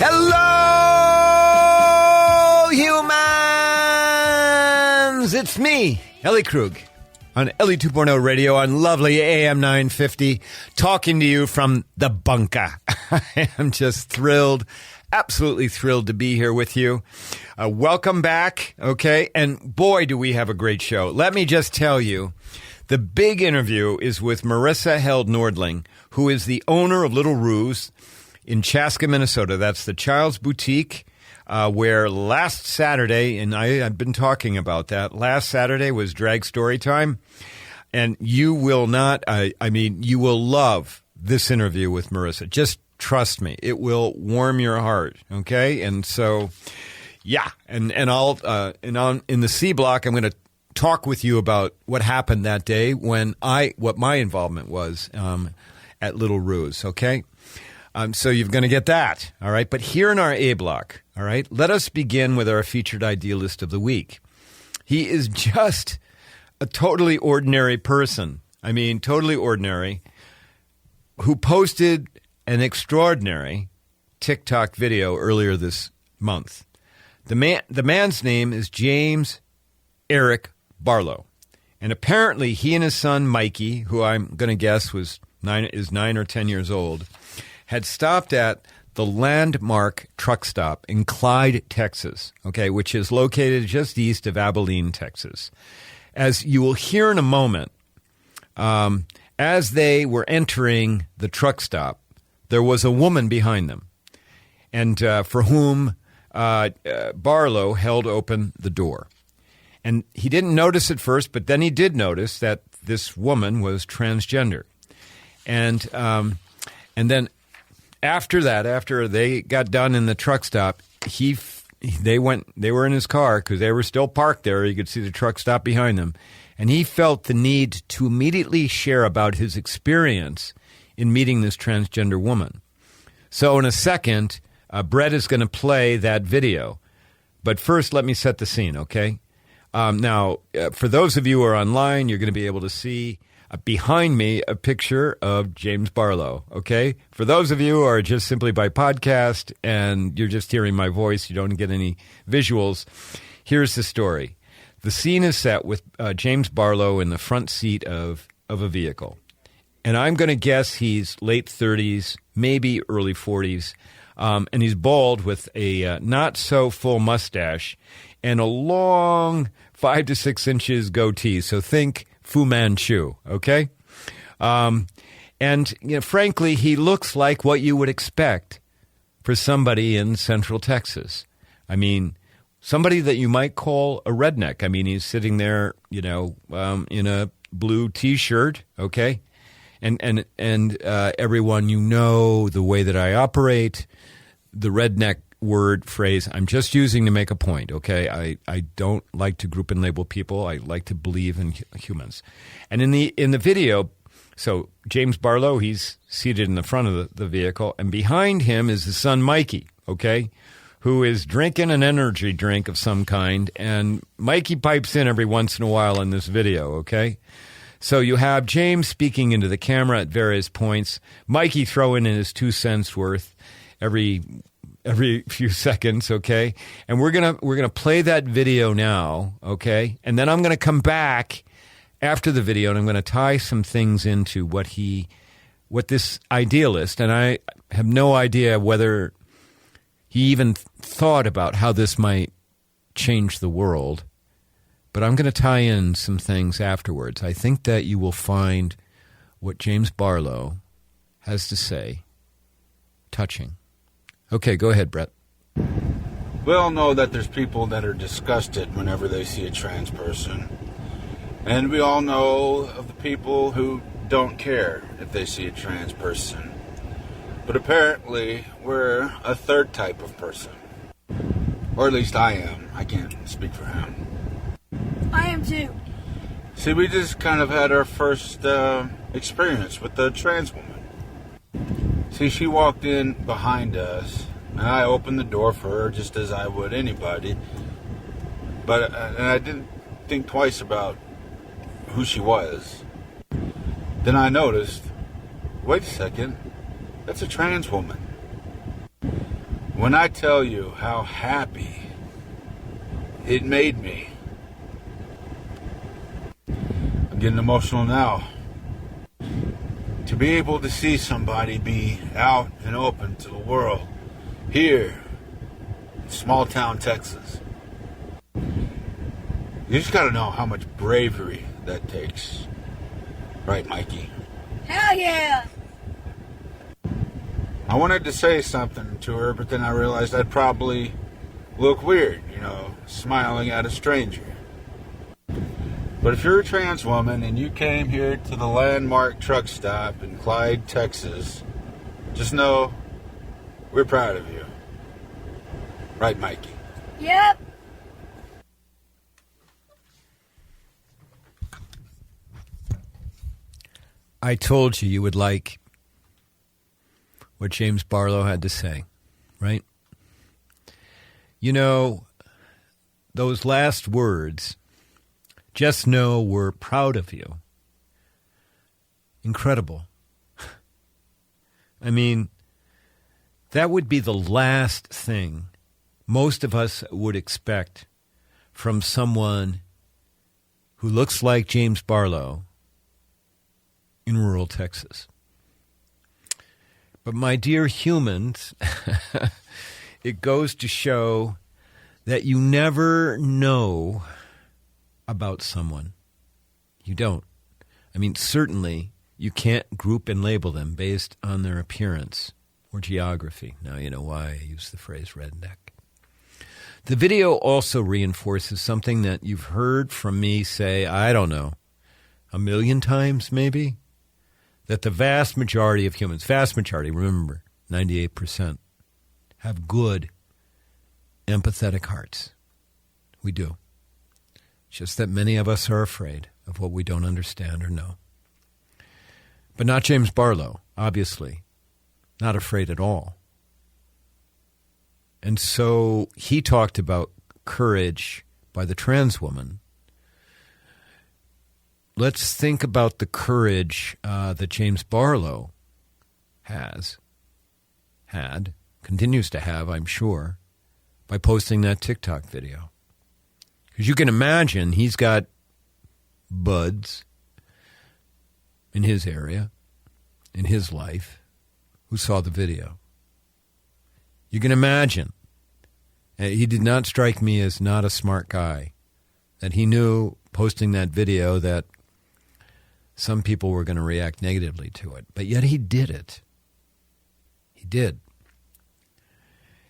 Hello, humans! It's me, Ellie Krug, on Ellie 2.0 radio on lovely AM 950, talking to you from the bunker. I am just thrilled, absolutely thrilled to be here with you. Welcome back, okay? And boy, do we have a great show. Let me just tell you, the big interview is with Marissa Held Nordling, who is the owner of Little Ruse in Chaska, Minnesota. That's the Child's Boutique, where last Saturday, and I've been talking about that, last Saturday was drag story time, and you will not, you will love this interview with Marissa. Just trust me, it will warm your heart, okay? And so, yeah, and in the C block, I'm going to talk with you about what happened that day what my involvement was at Little Ruse, okay? So you're going to get that, all right? But here in our A block, all right, let us begin with our featured idealist of the week. He is just a totally ordinary person. I mean, totally ordinary, who posted an extraordinary TikTok video earlier this month. The man's name is James Eric Barlow. And apparently he and his son, Mikey, who I'm going to guess is 9 or 10 years old, had stopped at the Landmark truck stop in Clyde, Texas, okay, which is located just east of Abilene, Texas. As you will hear in a moment, as they were entering the truck stop, there was a woman behind them, and for whom Barlow held open the door. And he didn't notice at first, but then he did notice that this woman was transgender. And then after that, after they got done in the truck stop, they were in his car because they were still parked there. You could see the truck stop behind them. And he felt the need to immediately share about his experience in meeting this transgender woman. So in a second, Brett is going to play that video. But first, let me set the scene, okay? Now, for those of you who are online, you're going to be able to see behind me a picture of James Barlow, okay? For those of you who are just simply by podcast and you're just hearing my voice, you don't get any visuals, here's the story. The scene is set with James Barlow in the front seat of a vehicle. And I'm going to guess he's late 30s, maybe early 40s, and he's bald with a not-so-full mustache and a long 5 to 6 inches goatee. So think Fu Manchu, okay? And, frankly, he looks like what you would expect for somebody in Central Texas. I mean, somebody that you might call a redneck. I mean, he's sitting there, in a blue T-shirt, okay? And everyone, the way that I operate, the redneck word phrase I'm just using to make a point, okay? I don't like to group and label people. I like to believe in humans. And in the video, so James Barlow, he's seated in the front of the vehicle, and behind him is his son Mikey, okay, who is drinking an energy drink of some kind, and Mikey pipes in every once in a while in this video, okay? So you have James speaking into the camera at various points, Mikey throwing in his 2 cents worth every few seconds, okay? And we're gonna play that video now, okay? And then I'm gonna come back after the video and I'm gonna tie some things into what this idealist, and I have no idea whether he even thought about how this might change the world, but I'm gonna tie in some things afterwards. I think that you will find what James Barlow has to say touching. Okay, go ahead, Brett. We all know that there's people that are disgusted whenever they see a trans person. And we all know of the people who don't care if they see a trans person. But apparently, we're a third type of person. Or at least I am. I can't speak for him. I am too. See, we just kind of had our first experience with the trans woman. See, she walked in behind us, and I opened the door for her just as I would anybody. But and I didn't think twice about who she was. Then I noticed, wait a second, that's a trans woman. When I tell you how happy it made me, I'm getting emotional now. To be able to see somebody be out and open to the world here in small town Texas. You just gotta know how much bravery that takes. Right, Mikey? Hell yeah! I wanted to say something to her, but then I realized I'd probably look weird, smiling at a stranger. But if you're a trans woman and you came here to the landmark truck stop in Clyde, Texas, just know we're proud of you. Right, Mikey? Yep. I told you would like what James Barlow had to say, right? Those last words, just know we're proud of you. Incredible. I mean, that would be the last thing most of us would expect from someone who looks like James Barlow in rural Texas. But my dear humans, it goes to show that you never know about someone. You don't. I mean, certainly you can't group and label them based on their appearance or geography. Now you know why I use the phrase redneck. The video also reinforces something that you've heard from me say, I don't know, 1,000,000 times maybe, that the vast majority of humans, remember, 98%, have good, empathetic hearts. We do. Just that many of us are afraid of what we don't understand or know. But not James Barlow, obviously. Not afraid at all. And so he talked about courage by the trans woman. Let's think about the courage that James Barlow continues to have, I'm sure, by posting that TikTok video. Because you can imagine he's got buds in his area, in his life, who saw the video. You can imagine. He did not strike me as not a smart guy. That he knew, posting that video, that some people were going to react negatively to it. But yet he did it. He did.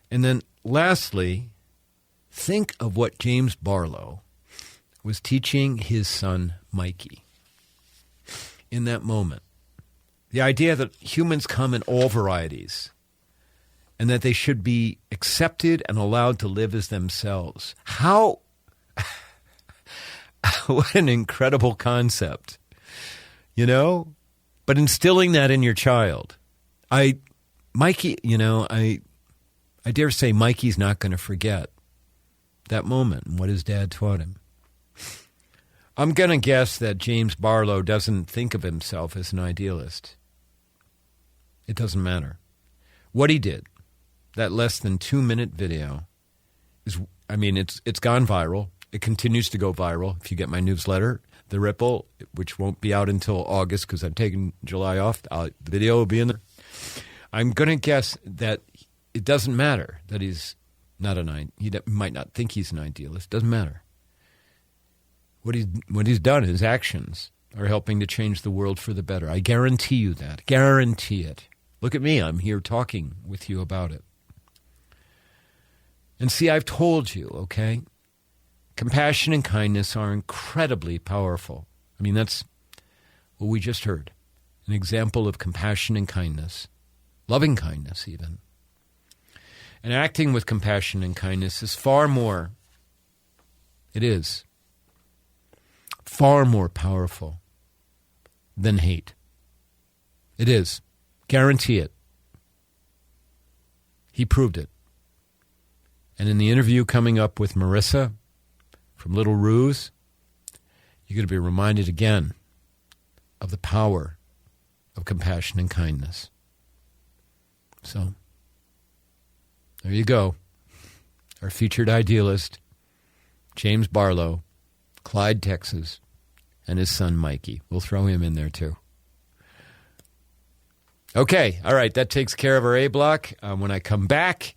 And then lastly, think of what James Barlow was teaching his son Mikey in that moment. The idea that humans come in all varieties and that they should be accepted and allowed to live as themselves. How, what an incredible concept, But instilling that in your child. I dare say Mikey's not going to forget that moment and what his dad taught him. I'm going to guess that James Barlow doesn't think of himself as an idealist. It doesn't matter. What he did, that less than 2-minute video, it's gone viral. It continues to go viral. If you get my newsletter, The Ripple, which won't be out until August because I'm taking July off, the video will be in there. I'm going to guess that it doesn't matter that he's not he might not think he's an idealist. Doesn't matter. What he's done, his actions, are helping to change the world for the better. I guarantee you that. Guarantee it. Look at me. I'm here talking with you about it. And see, I've told you, okay? Compassion and kindness are incredibly powerful. I mean, that's what we just heard. An example of compassion and kindness. Loving kindness, even. And acting with compassion and kindness is far more powerful than hate. It is. Guarantee it. He proved it. And in the interview coming up with Marissa from Little Ruse, you're going to be reminded again of the power of compassion and kindness. So, there There you go. Our featured idealist, James Barlow, Clyde, Texas, and his son, Mikey. We'll throw him in there, too. Okay. All right. That takes care of our A block. When I come back,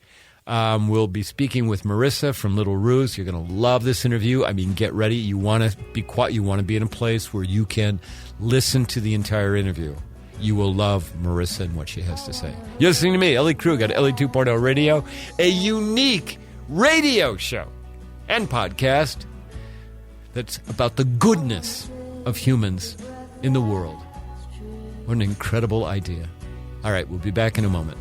we'll be speaking with Marissa from Little Ruse. You're going to love this interview. I mean, get ready. You want to be quiet. You want to be in a place where you can listen to the entire interview. You will love Marissa and what she has to say. You're listening to me, Ellie Krug, at Ellie 2.0 Radio, a unique radio show and podcast that's about the goodness of humans in the world. What an incredible idea. All right, we'll be back in a moment.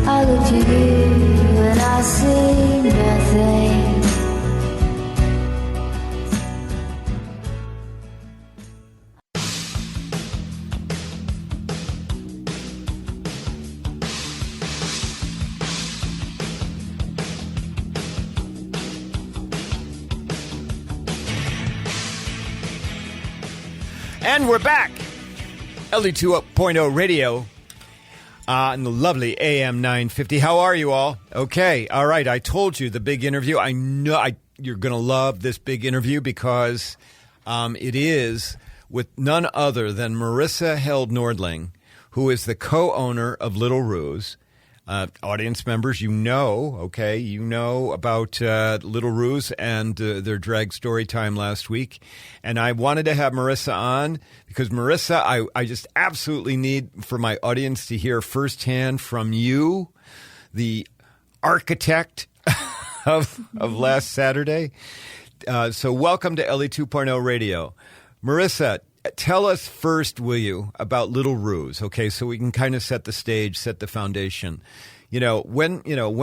I look to you and I see nothing. And we're back. Ellie 2.0 Radio on the lovely AM 950. How are you all? Okay. All right. I told you the big interview. I know you're going to love this big interview because it is with none other than Marissa Held-Nordling, who is the co-owner of Little Ruse. Audience members, you know about Little Ruse and their drag story time last week. And I wanted to have Marissa on because, Marissa, I just absolutely need for my audience to hear firsthand from you, the architect of last Saturday. So welcome to Ellie 2.0 Radio. Marissa, tell us first, will you, about Little Ruse, okay, so we can kind of set the stage, set the foundation. When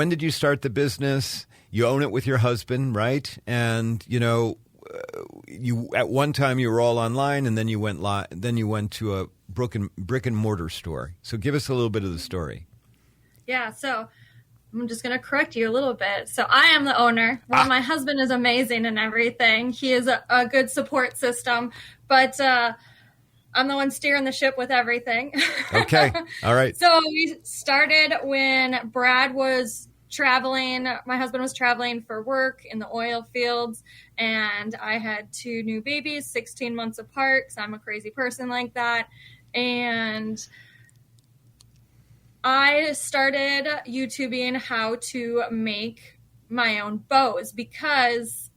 did you start the business? You own it with your husband, right? And, you at one time you were all online, and then you went to a brick and mortar store. So give us a little bit of the story. Yeah, so I'm just going to correct you a little bit. So I am the owner. Well, my husband is amazing and everything. He is a good support system. But I'm the one steering the ship with everything. Okay. All right. So we started when Brad was traveling. My husband was traveling for work in the oil fields. And I had 2 new babies, 16 months apart, because I'm a crazy person like that. And I started YouTubing how to make my own bows because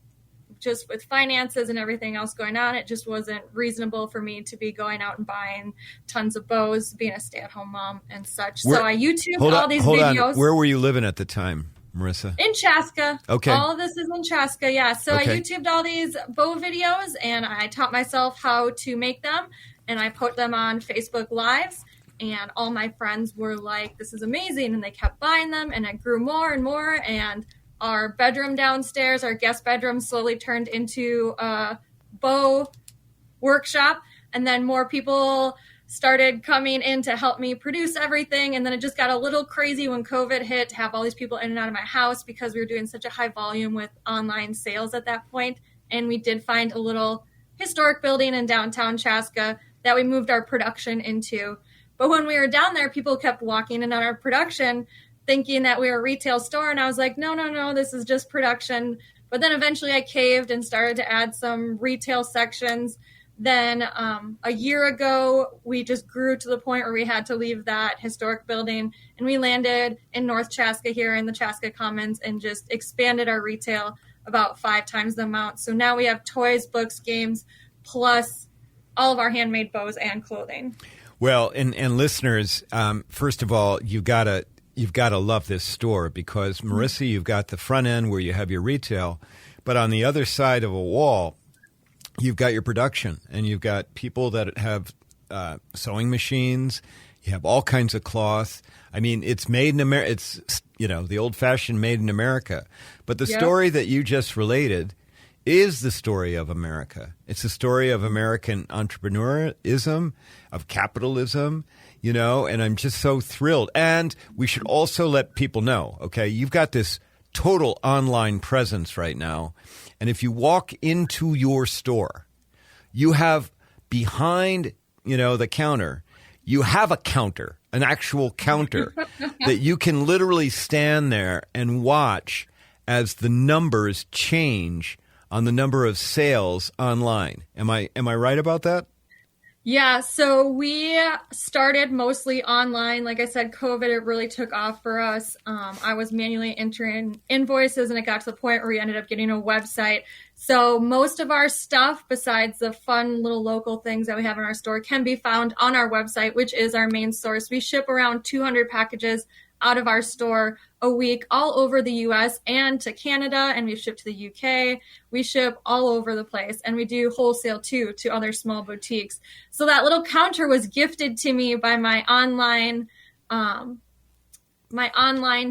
just with finances and everything else going on, it just wasn't reasonable for me to be going out and buying tons of bows, being a stay-at-home mom and such. So I YouTubed all these videos. Where were you living at the time, Marissa? In Chaska. Okay. All of this is in Chaska, yeah. So okay. I YouTubed all these bow videos, and I taught myself how to make them, and I put them on Facebook Lives. And all my friends were like, this is amazing. And they kept buying them, and it grew more and more. And our bedroom downstairs, our guest bedroom, slowly turned into a bow workshop. And then more people started coming in to help me produce everything. And then it just got a little crazy when COVID hit to have all these people in and out of my house because we were doing such a high volume with online sales at that point. And we did find a little historic building in downtown Chaska that we moved our production into. But when we were down there, people kept walking in on our production thinking that we were a retail store. And I was like, no, this is just production. But then eventually I caved and started to add some retail sections. Then a year ago, we just grew to the point where we had to leave that historic building. And we landed in North Chaska here in the Chaska Commons and just expanded our retail about 5 times the amount. So now we have toys, books, games, plus all of our handmade bows and clothing. Well, and listeners, first of all, you've got to love this store because, Marissa, you've got the front end where you have your retail, but on the other side of a wall, you've got your production, and you've got people that have sewing machines. You have all kinds of cloth. I mean, it's made in America. It's, the old-fashioned made in America. But the story that you just related is the story of America. It's the story of American entrepreneurism, of capitalism, and I'm just so thrilled. And we should also let people know, okay, you've got this total online presence right now. And if you walk into your store, you have behind, the counter, you have a counter, an actual counter that you can literally stand there and watch as the numbers change on the number of sales online. Am I right about that? Yeah, so we started mostly online. Like I said, COVID, it really took off for us. I was manually entering invoices, and it got to the point where we ended up getting a website. So most of our stuff, besides the fun little local things that we have in our store, can be found on our website, which is our main source. We ship around 200 packages out of our store a week all over the US and to Canada, and we ship to the UK. We ship all over the place, and we do wholesale too to other small boutiques. So that little counter was gifted to me by my online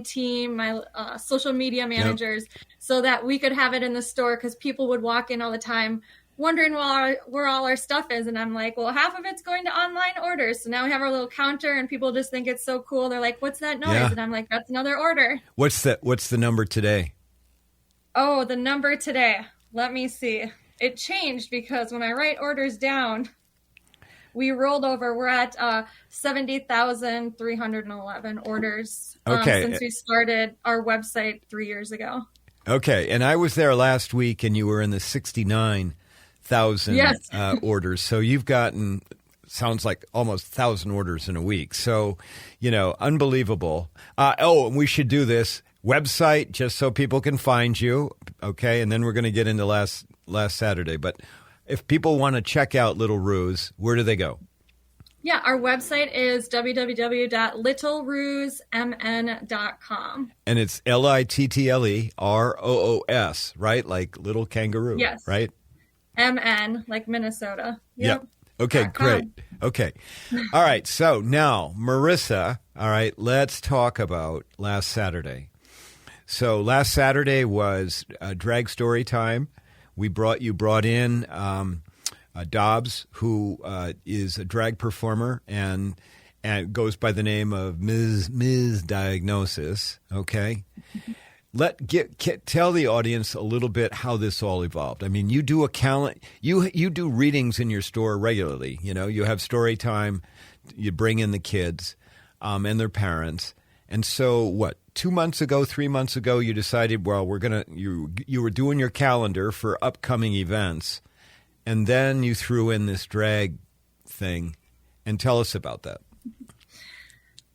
team, my social media managers, so that we could have it in the store, because people would walk in all the time wondering where all our stuff is. And I'm like, well, half of it's going to online orders. So now we have our little counter, and people just think it's so cool. They're like, what's that noise? Yeah. And I'm like, that's another order. What's the number today? Oh, the number today. Let me see. It changed because when I write orders down, we rolled over. We're at 70,311 orders since we started our website 3 years ago. Okay. And I was there last week, and you were in the 69,000 orders. So you've gotten, sounds like almost 1,000 orders in a week. So, unbelievable. And we should do this website just so people can find you. Okay. And then we're going to get into last Saturday. But if people want to check out Little Ruse, where do they go? Yeah, our website is www.littleroos.mn.com. And it's LITTLEROOS, right? Like little kangaroo. Yes. Right? MN, like Minnesota. Yep. Okay, great. Okay. All right. So now, Marissa, all right, let's talk about last Saturday. So last Saturday was drag story time. You brought in Dobbs, who is a drag performer and goes by the name of Ms. Diagnosis. Okay, tell the audience a little bit how this all evolved. I mean, you do you do readings in your store regularly. You have story time. You bring in the kids and their parents. And so, 3 months ago, you decided, well, you were doing your calendar for upcoming events. And then you threw in this drag thing. And tell us about that.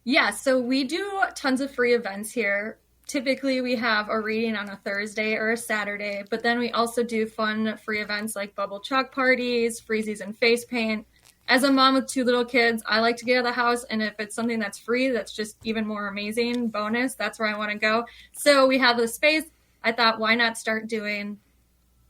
Yeah, so we do tons of free events here. Typically, we have a reading on a Thursday or a Saturday, but then we also do fun free events like bubble chalk parties, freezies and face paint. As a mom with 2 little kids, I like to get out of the house, and if it's something that's free, that's just even more amazing, bonus, that's where I want to go. So we have the space. I thought, why not start doing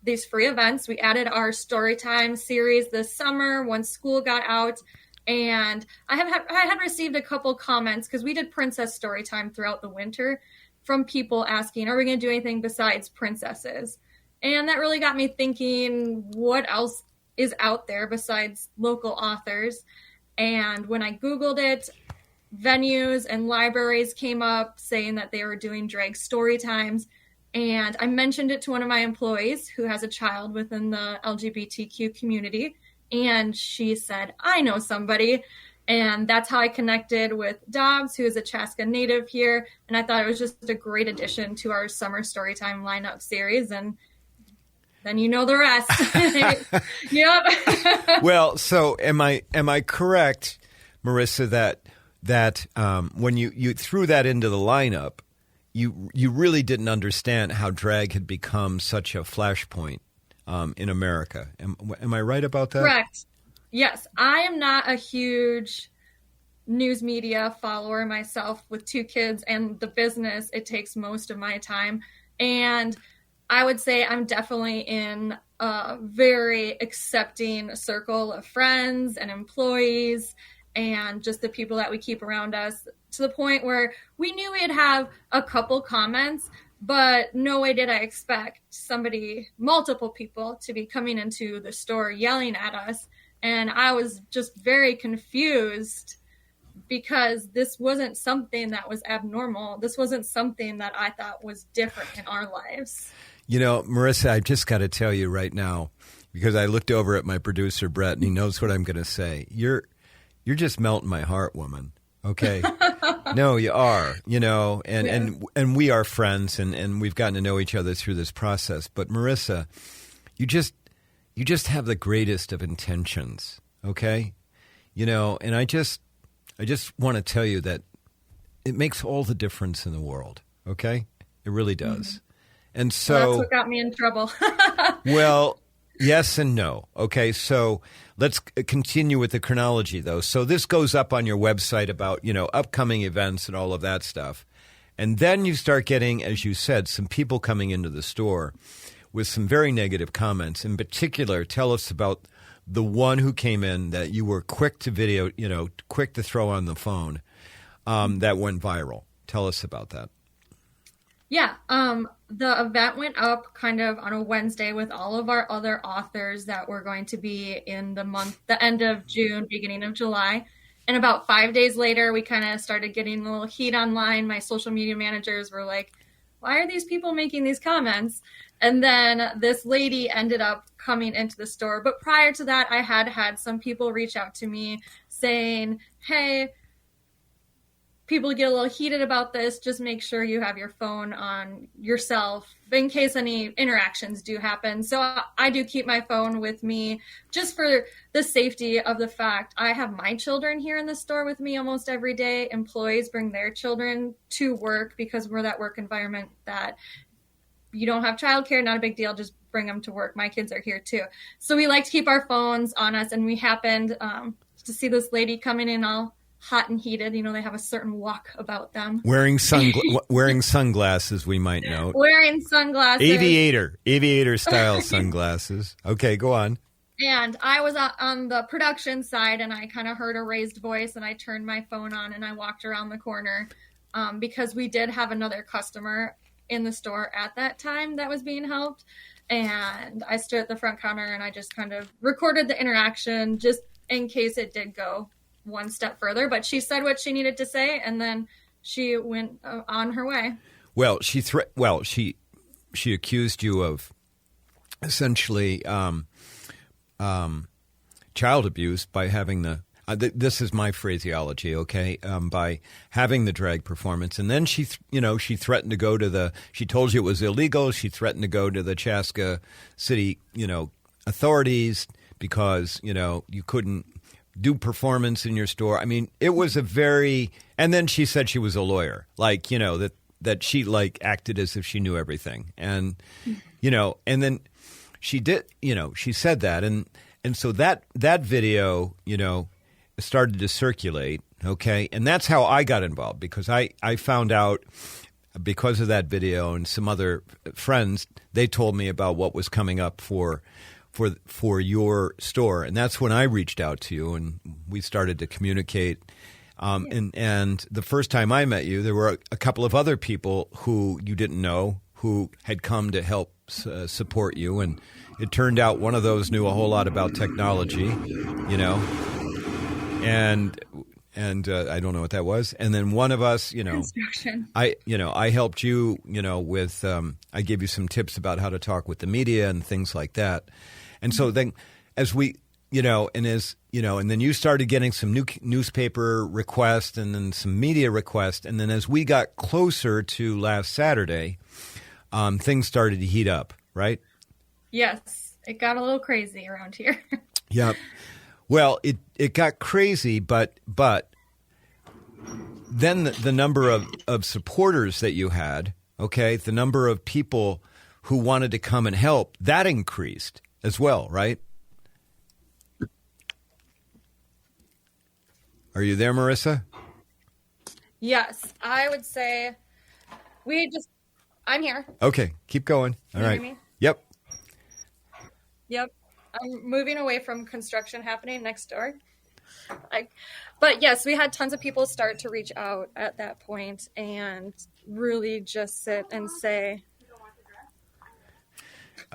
these free events? We added our Storytime series this summer once school got out, and I had received a couple comments, because we did Princess Storytime throughout the winter, from people asking, are we going to do anything besides princesses? And that really got me thinking, what else is out there besides local authors? And when I Googled it, venues and libraries came up saying that they were doing drag story times. And I mentioned it to one of my employees who has a child within the LGBTQ community. And she said, I know somebody. And that's how I connected with Dobbs, who is a Chaska native here. And I thought it was just a great addition to our summer storytime lineup series. And then you know the rest. Yep. Well, so am I correct, Marissa, that when you threw that into the lineup, you really didn't understand how drag had become such a flashpoint in America? Am I right about that? Correct. Yes, I am not a huge news media follower myself. With 2 kids and the business, it takes most of my time. And I would say I'm definitely in a very accepting circle of friends and employees and just the people that we keep around us, to the point where we knew we'd have a couple comments, but no way did I expect multiple people to be coming into the store yelling at us. And I was just very confused, because this wasn't something that was abnormal. This wasn't something that I thought was different in our lives. Marissa, I've just got to tell you right now, because I looked over at my producer, Brett, and he knows what I'm going to say. You're You're just melting my heart, woman. Okay. No, you are, and we are friends and we've gotten to know each other through this process. But Marissa, you just have the greatest of intentions. Okay. And I just want to tell you that it makes all the difference in the world. Okay. It really does. And so Well, that's what got me in trouble. well, yes and no. Okay, so let's continue with the chronology, though. So this goes up on your website about, upcoming events and all of that stuff. And then you start getting, as you said, some people coming into the store with some very negative comments. In particular, tell us about the one who came in that you were quick to video, quick to throw on the phone, that went viral. Tell us about that. Yeah, the event went up kind of on a Wednesday with all of our other authors that were going to be in the end of June, beginning of July. And about 5 days later, we kind of started getting a little heat online. My social media managers were like, why are these people making these comments? And then this lady ended up coming into the store. But prior to that, I had some people reach out to me saying, hey, people get a little heated about this. Just make sure you have your phone on yourself in case any interactions do happen. So I do keep my phone with me just for the safety of the fact I have my children here in the store with me almost every day. Employees bring their children to work because we're that work environment that you don't have childcare, not a big deal. Just bring them to work. My kids are here too. So we like to keep our phones on us. And we happened to see this lady coming in all hot and heated. They have a certain walk about them. Wearing sunglasses, we might note. Wearing sunglasses. Aviator style sunglasses. Okay, go on. And I was on the production side, and I kind of heard a raised voice, and I turned my phone on, and I walked around the corner because we did have another customer in the store at that time that was being helped. And I stood at the front counter, and I just kind of recorded the interaction just in case it did go one step further. But she said what she needed to say, and then she went on her way. Well, she accused you of essentially child abuse by having the this is my phraseology, okay? By having the drag performance, and then she threatened to go to she told you it was illegal. She threatened to go to the Chaska City, authorities because you couldn't do performance in your store. I mean, it was and then she said she was a lawyer, that she acted as if she knew everything. And, and then she did, she said that. And so that video, started to circulate. Okay. And that's how I got involved, because I found out because of that video, and some other friends, they told me about what was coming up for your store. And that's when I reached out to you, and we started to communicate. And the first time I met you, there were a couple of other people who you didn't know who had come to help support you. And it turned out one of those knew a whole lot about technology, and I don't know what that was. And then one of us, construction. I helped you, with, I gave you some tips about how to talk with the media and things like that. And so then as we, and then you started getting some new newspaper requests and then some media requests. And then as we got closer to last Saturday, things started to heat up, right? Yes. It got a little crazy around here. Yep. Well, it got crazy, but then the number of supporters that you had, okay, the number of people who wanted to come and help, that increased as well, right? Are you there, Marissa? Yes, I would say I'm here. Okay, keep going. All right. Can you hear me? Yep. Yep. I'm moving away from construction happening next door. But yes, we had tons of people start to reach out at that point and really just sit and say,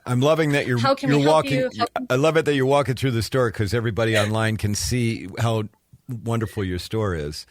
I'm loving that you're walking. You? I love it that you're walking through the store because everybody online can see how wonderful your store is.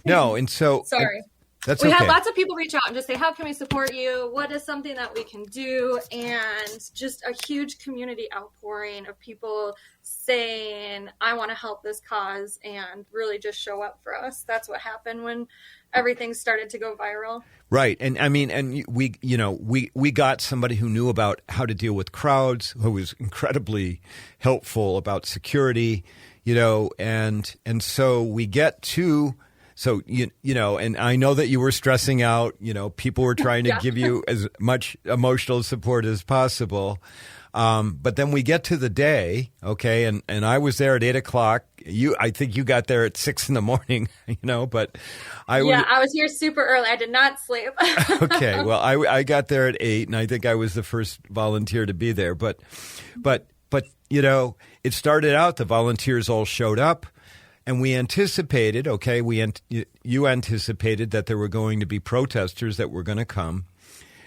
No, and so sorry. That's we okay. had lots of people reach out and just say, how can we support you? What is something that we can do? And just a huge community outpouring of people saying, I want to help this cause, and really just show up for us. That's what happened when everything started to go viral. Right. And I mean, and we got somebody who knew about how to deal with crowds, who was incredibly helpful about security, and so we get to, so, and I know that you were stressing out, people were trying to give you as much emotional support as possible. But then we get to the day, okay, and I was there at 8:00. I think you got there at 6 a.m, but I was here super early. I did not sleep. Okay, well, I got there at 8, and I think I was the first volunteer to be there. But it started out, the volunteers all showed up, and we anticipated, you anticipated that there were going to be protesters that were going to come.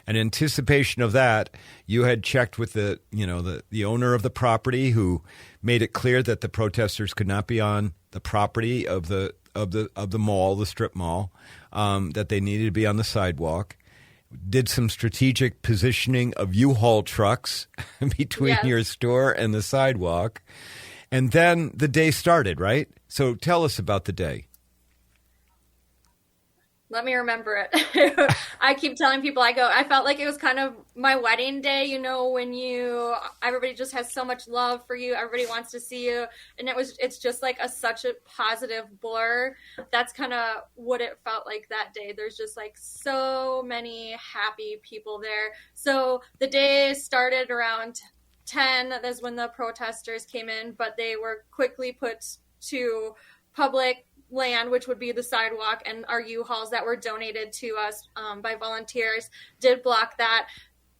In anticipation of that, you had checked with the owner of the property, who made it clear that the protesters could not be on the property of the mall, the strip mall, that they needed to be on the sidewalk. Did some strategic positioning of U-Haul trucks between your store and the sidewalk. And then the day started, right? So tell us about the day. Let me remember it. I keep telling people, I felt like it was kind of my wedding day, when everybody just has so much love for you. Everybody wants to see you. And it's just like such a positive blur. That's kind of what it felt like that day. There's just like so many happy people there. So the day started around 10. That's when the protesters came in, but they were quickly put to public land, which would be the sidewalk, and our U-Hauls that were donated to us by volunteers did block that.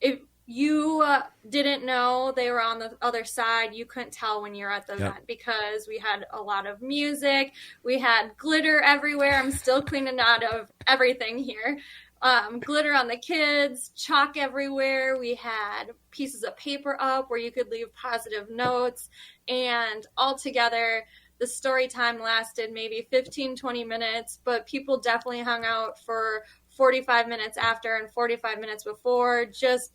If you didn't know they were on the other side, you couldn't tell when you're at the event, because we had a lot of music, we had glitter everywhere. I'm still cleaning out of everything here. Glitter on the kids, chalk everywhere. We had pieces of paper up where you could leave positive notes, and all together the story time lasted maybe 15, 20 minutes, but people definitely hung out for 45 minutes after and 45 minutes before, just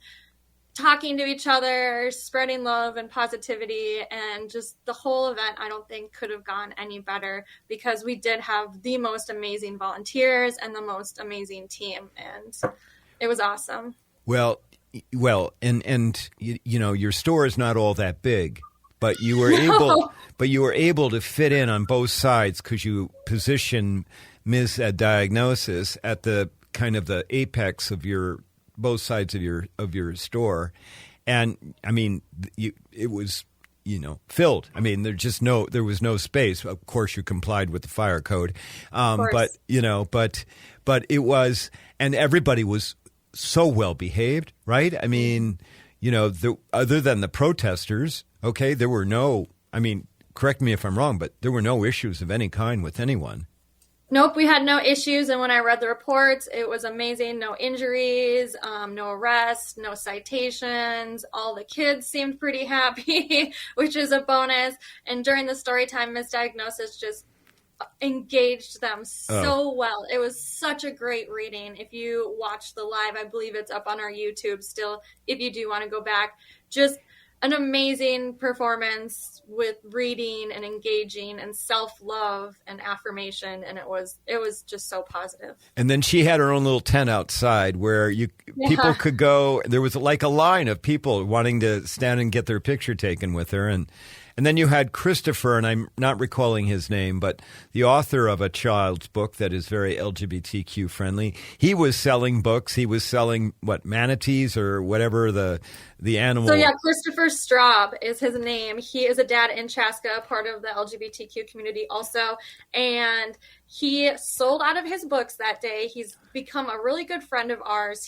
talking to each other, spreading love and positivity, and just the whole event, I don't think could have gone any better, because we did have the most amazing volunteers and the most amazing team, and it was awesome. Well, and your store is not all that big. But you were able to fit in on both sides, because you position Ms. Diagnosis at the kind of the apex of both sides of your store, and I mean it was filled. I mean there was no space. Of course, you complied with the fire code, but it was, and everybody was so well behaved, right? I mean, other than the protesters. Okay, there were correct me if I'm wrong, but there were no issues of any kind with anyone. Nope, we had no issues. And when I read the reports, it was amazing. No injuries, no arrests, no citations. All the kids seemed pretty happy, which is a bonus. And during the story time, Misdiagnosis just engaged them so well. It was such a great reading. If you watch the live, I believe it's up on our YouTube still, if you do want to go back. Just an amazing performance with reading and engaging and self-love and affirmation, and it was just so positive. And then she had her own little tent outside where people could go. There was like a line of people wanting to stand and get their picture taken with her, and then you had Christopher, and I'm not recalling his name, but the author of a child's book that is very LGBTQ friendly. He was selling books. He was selling manatees or whatever the animal. So Christopher Straub is his name. He is a dad in Chaska, part of the LGBTQ community also, and he sold out of his books that day. He's become a really good friend of ours.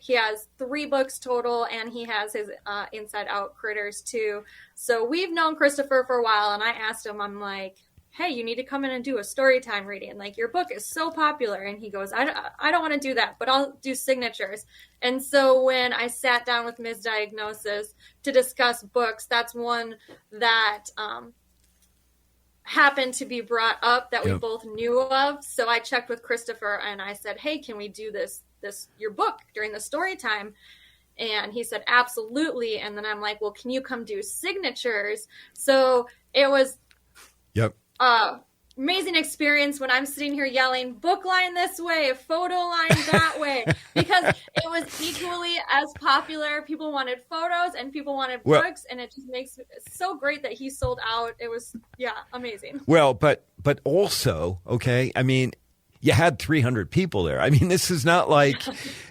He has 3 books total, and he has his Inside Out Critters too. So we've known Christopher for a while, and I asked him, I'm like, hey, you need to come in and do a story time reading. Like, your book is so popular. And he goes, I don't want to do that, but I'll do signatures. And so when I sat down with Ms. Diagnosis to discuss books, that's one that happened to be brought up that we Yep. both knew of. So I checked with Christopher and I said, hey, can we do this your book during the story time? And he said, absolutely. And then I'm like, well, can you come do signatures? So it was Yep. amazing experience when I'm sitting here yelling, book line this way, photo line that way, because it was equally as popular. People wanted photos and people wanted Well- books, and it just makes it so great that he sold out. It was, amazing. Well, but also, okay, I mean, you had 300 people there. I mean, this is not like,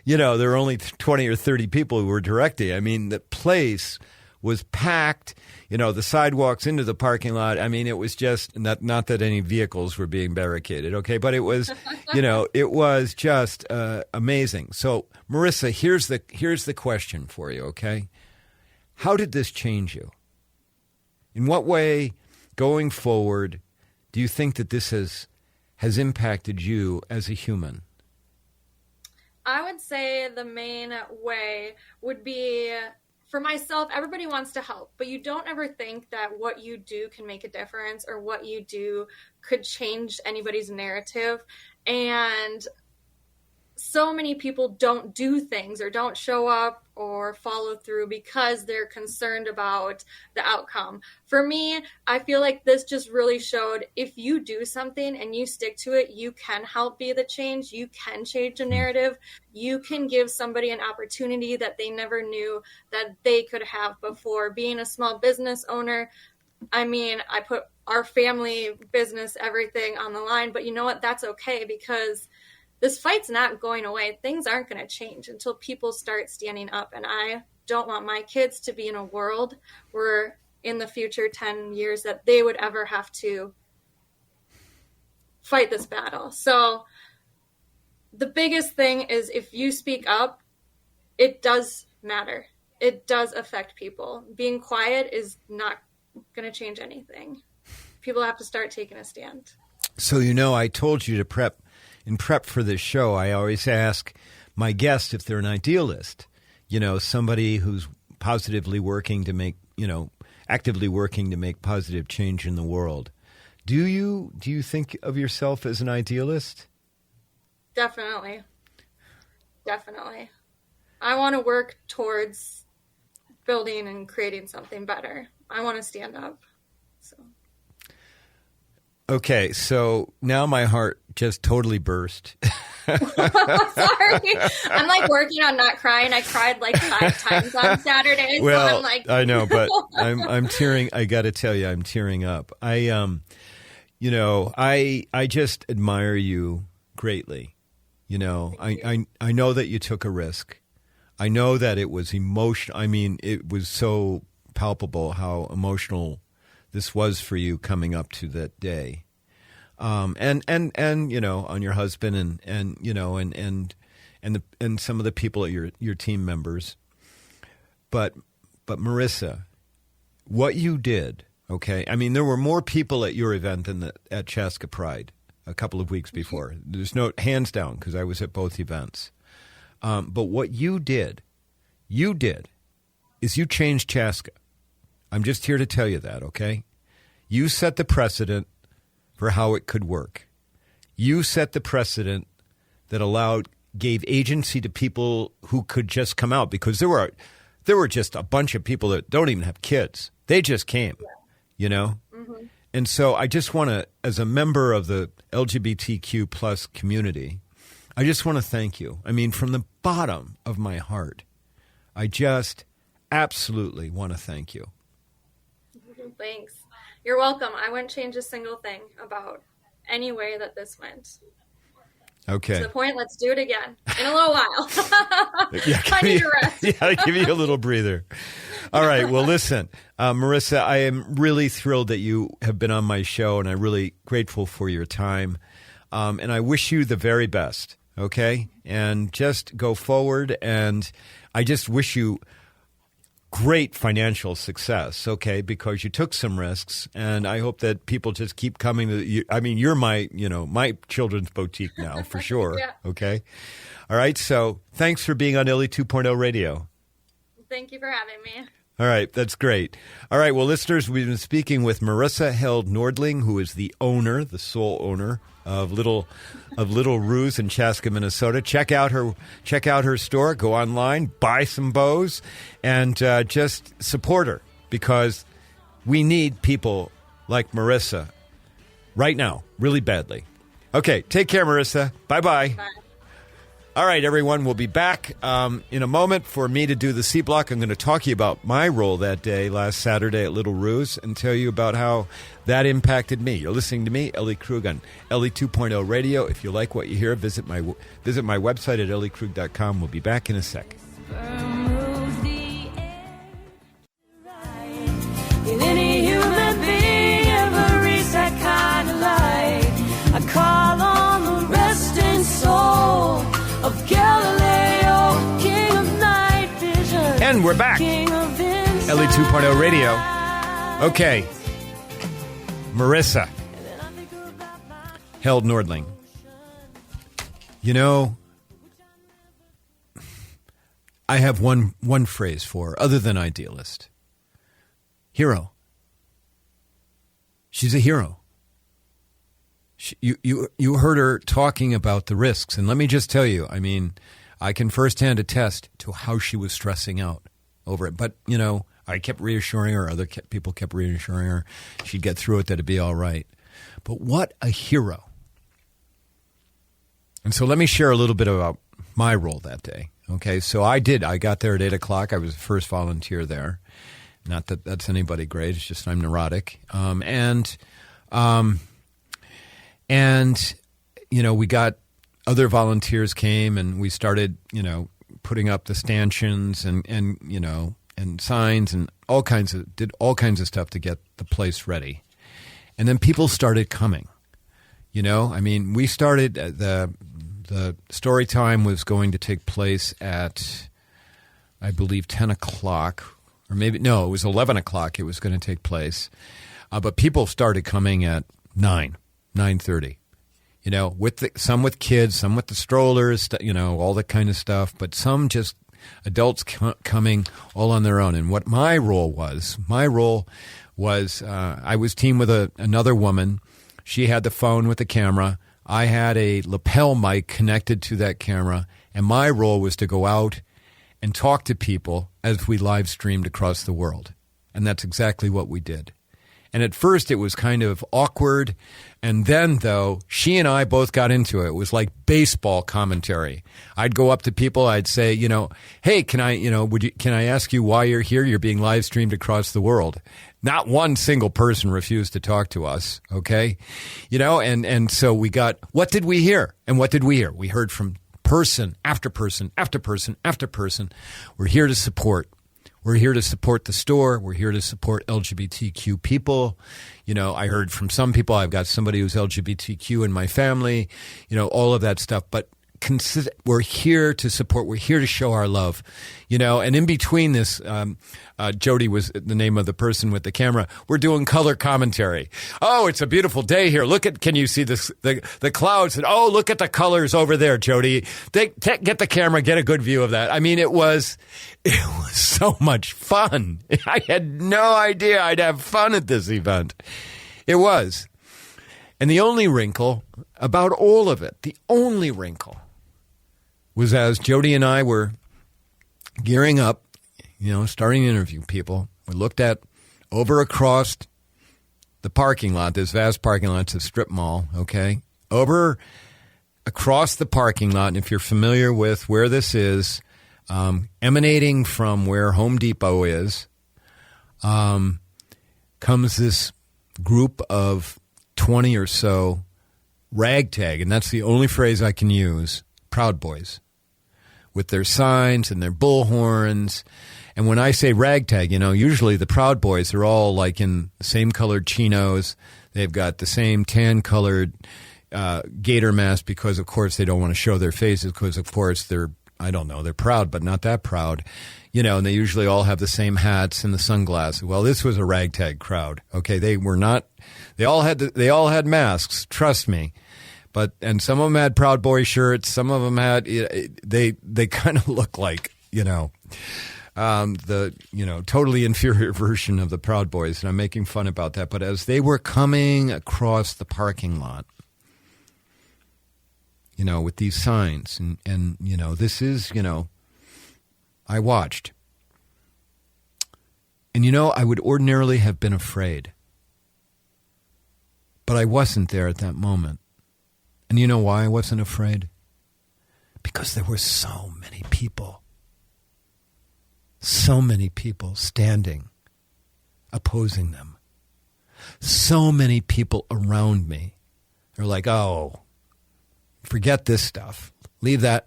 there were only 20 or 30 people who were directing. I mean, the place was packed, the sidewalks into the parking lot. I mean, it was just not that any vehicles were being barricaded, okay? But it was, it was just amazing. So, Marissa, here's the question for you, okay? How did this change you? In what way, going forward, do you think that this has impacted you as a human? I would say the main way would be, for myself, everybody wants to help, but you don't ever think that what you do can make a difference or what you do could change anybody's narrative. And so many people don't do things or don't show up or follow through because they're concerned about the outcome. For me, I feel like this just really showed if you do something and you stick to it, you can help be the change. You can change a narrative. You can give somebody an opportunity that they never knew that they could have before. Being a small business owner, I mean, I put our family business, everything on the line, but you know what? That's okay, because this fight's not going away. Things aren't going to change until people start standing up. And I don't want my kids to be in a world where in the future 10 years that they would ever have to fight this battle. So the biggest thing is if you speak up, it does matter. It does affect people. Being quiet is not going to change anything. People have to start taking a stand. So, I told you to prep for this show, I always ask my guests if they're an idealist, somebody who's positively working to make, actively working to make positive change in the world. Do you think of yourself as an idealist? Definitely. I want to work towards building and creating something better. I want to stand up. So. Okay, so now my heart just totally burst. Sorry. I'm like working on not crying. I cried like 5 times on Saturday. Well, so I'm like, I know, but I'm tearing. I got to tell you, I'm tearing up. I just admire you greatly. I know that you took a risk. I know that it was emotional. I mean, it was so palpable how emotional this was for you coming up to that day. And on your husband and some of the people at your team members. But Marissa, what you did, okay? I mean, there were more people at your event than at Chaska Pride a couple of weeks before. There's no hands down because I was at both events. But what you did is you changed Chaska. I'm just here to tell you that, okay? You set the precedent for how it could work. You set the precedent that gave agency to people who could just come out, because there were just a bunch of people that don't even have kids. They just came, Mm-hmm. And so I just want to, as a member of the LGBTQ plus community, I just want to thank you. I mean, from the bottom of my heart, I just absolutely want to thank you. Thanks. You're welcome. I wouldn't change a single thing about any way that this went. Okay. To the point, let's do it again in a little while. Yeah, I need a rest. Yeah, give you a little breather. All right. Well, listen, Marissa, I am really thrilled that you have been on my show, and I'm really grateful for your time. And I wish you the very best. Okay. And just go forward. And I just wish you great financial success, okay, because you took some risks, and I hope that people just keep coming to you. I mean, you're my children's boutique now, for sure, Yeah. Okay? All right, so thanks for being on Ellie 2.0 Radio. Thank you for having me. All right, that's great. All right, well, listeners, we've been speaking with Marissa Held Nordling, who is the sole owner of Little Ruse in Chaska, Minnesota. Check out her store. Go online, buy some bows, and just support her because we need people like Marissa right now, really badly. Okay, take care, Marissa. Bye-bye. Bye. All right, everyone, we'll be back in a moment for me to do the C Block. I'm going to talk to you about my role that day, last Saturday at Little Ruse, and tell you about how that impacted me. You're listening to me, Ellie Krug, on Ellie 2.0 Radio. If you like what you hear, visit my website at elliekrug.com. We'll be back in a sec. Will any human being ever reach that kind of light? I call on the resting soul of Galileo, king of night vision. And we're back. King of insight. Ellie 2.0 Radio. Okay. Marissa Held Nordling. You know, I have one phrase for her, other than idealist. Hero. She's a hero. You heard her talking about the risks, and let me just tell you, I mean, I can firsthand attest to how she was stressing out over it. But, you know, I kept reassuring her, people kept reassuring her she'd get through it, that it'd be all right. But what a hero. And so let me share a little bit about my role that day. Okay, so I got there at 8 o'clock. I was the first volunteer there. Not that that's anybody great. It's just I'm neurotic. And you know, we got other volunteers came and we started, you know, putting up the stanchions and you know, and signs and did all kinds of stuff to get the place ready. And then people started coming. You know, I mean, we started the story time was going to take place at, I believe, 10 o'clock. Or maybe, no, it was 11 o'clock it was going to take place. But people started coming at 9:30. You know, some with kids, some with the strollers, you know, all that kind of stuff. But some just adults coming all on their own. And what my role was I was teamed with another woman. She had the phone with the camera. I had a lapel mic connected to that camera. And my role was to go out and talk to people as we live streamed across the world. And that's exactly what we did. And at first it was kind of awkward. And then, though, she and I both got into it. It was like baseball commentary. I'd go up to people. I'd say, you know, hey, can I ask you why you're here? You're being live streamed across the world. Not one single person refused to talk to us. Okay. You know, and so what did we hear? And what did we hear? We heard from person after person after person after person. We're here to support. We're here to support the store. We're here to support LGBTQ people. You know, I heard from some people, I've got somebody who's LGBTQ in my family, you know, all of that stuff. But we're here to support. We're here to show our love, you know. And in between this, Jody was the name of the person with the camera. We're doing color commentary. Oh, it's a beautiful day here. Can you see this? The clouds? And oh, look at the colors over there, Jody. Get the camera, get a good view of that. I mean, it was so much fun. I had no idea I'd have fun at this event. It was. And the only wrinkle about all of it, was as Jody and I were gearing up, you know, starting to interview people, we looked at over across the parking lot, this vast parking lot, it's a strip mall, okay? Over across the parking lot, and if you're familiar with where this is, emanating from where Home Depot is, comes this group of 20 or so ragtag, and that's the only phrase I can use, Proud Boys, with their signs and their bullhorns. And when I say ragtag, you know, usually the Proud Boys are all like in the same colored chinos. They've got the same tan-colored gator mask because, of course, they don't want to show their faces because, of course, they're proud, but not that proud. You know, and they usually all have the same hats and the sunglasses. Well, this was a ragtag crowd. Okay, they were not. They all had masks. Trust me. And some of them had Proud Boy shirts. Some of them had. They kind of look like, you know, the totally inferior version of the Proud Boys, and I'm making fun about that. But as they were coming across the parking lot, with these signs, and this is, I watched. And I would ordinarily have been afraid. But I wasn't there at that moment. And you know why I wasn't afraid? Because there were so many people. So many people standing, opposing them. So many people around me. They're like, oh, forget this stuff. Leave that,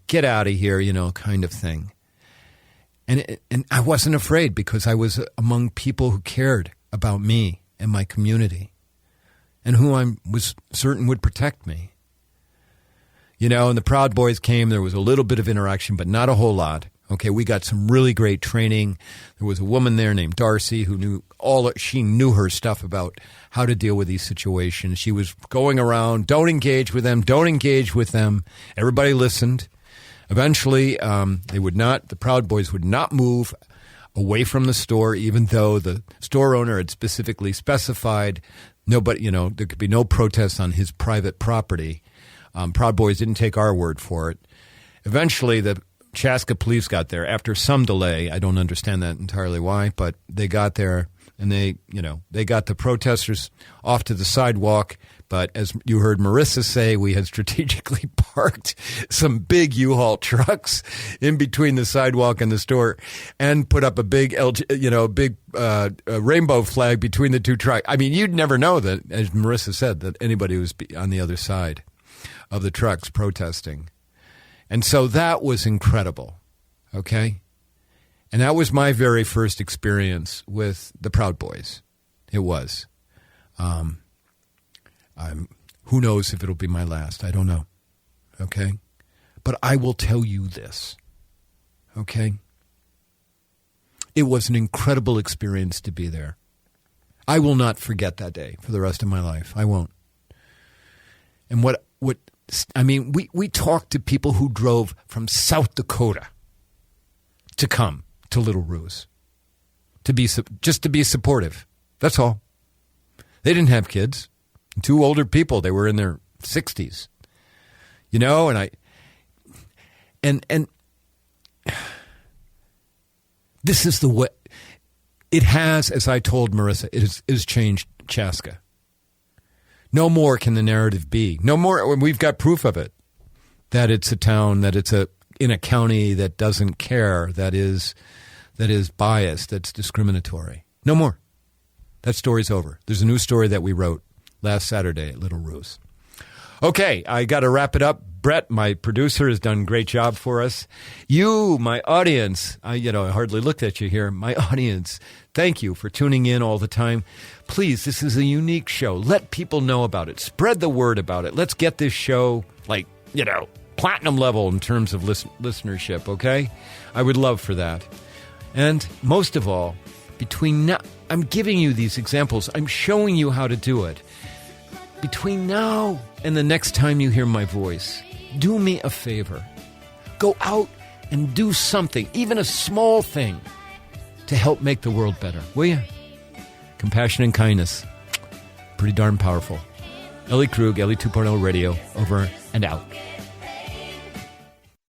get out of here, kind of thing. And I wasn't afraid because I was among people who cared about me and my community and who I was certain would protect me. And the Proud Boys came. There was a little bit of interaction, but not a whole lot. Okay, we got some really great training. There was a woman there named Darcy who she knew her stuff about how to deal with these situations. She was going around, don't engage with them, don't engage with them. Everybody listened. Eventually, the Proud Boys would not move away from the store, even though the store owner had specifically specified nobody, there could be no protests on his private property. Proud Boys didn't take our word for it. Eventually, the Chaska police got there after some delay. I don't understand that entirely why, but they got there and they got the protesters off to the sidewalk. But as you heard Marissa say, we had strategically parked some big U-Haul trucks in between the sidewalk and the store, and put up a big, rainbow flag between the two trucks. I mean, you'd never know that, as Marissa said, that anybody was on the other side of the trucks protesting. And so that was incredible, okay? And that was my very first experience with the Proud Boys. It was. Who knows if it'll be my last? I don't know, okay? But I will tell you this, okay? It was an incredible experience to be there. I will not forget that day for the rest of my life. I won't. And we talked to people who drove from South Dakota to come to Little Ruse, just to be supportive. That's all. They didn't have kids. Two older people. They were in their 60s. And this is the way it has, as I told Marissa, it has changed Chaska. No more can the narrative be. No more. We've got proof of it, that it's a town, that it's in a county that doesn't care, that is biased, that's discriminatory. No more. That story's over. There's a new story that we wrote last Saturday at Little Ruse. Okay, I got to wrap it up. Brett, my producer, has done a great job for us. You, my audience, I hardly looked at you here. My audience, thank you for tuning in all the time. Please, this is a unique show. Let people know about it. Spread the word about it. Let's get this show, platinum level in terms of listenership, okay? I would love for that. And most of all, between now, I'm giving you these examples. I'm showing you how to do it. Between now and the next time you hear my voice, do me a favor. Go out and do something, even a small thing, to help make the world better, will you? Compassion and kindness. Pretty darn powerful. Ellie Krug, Ellie 2.0 Radio, over and out.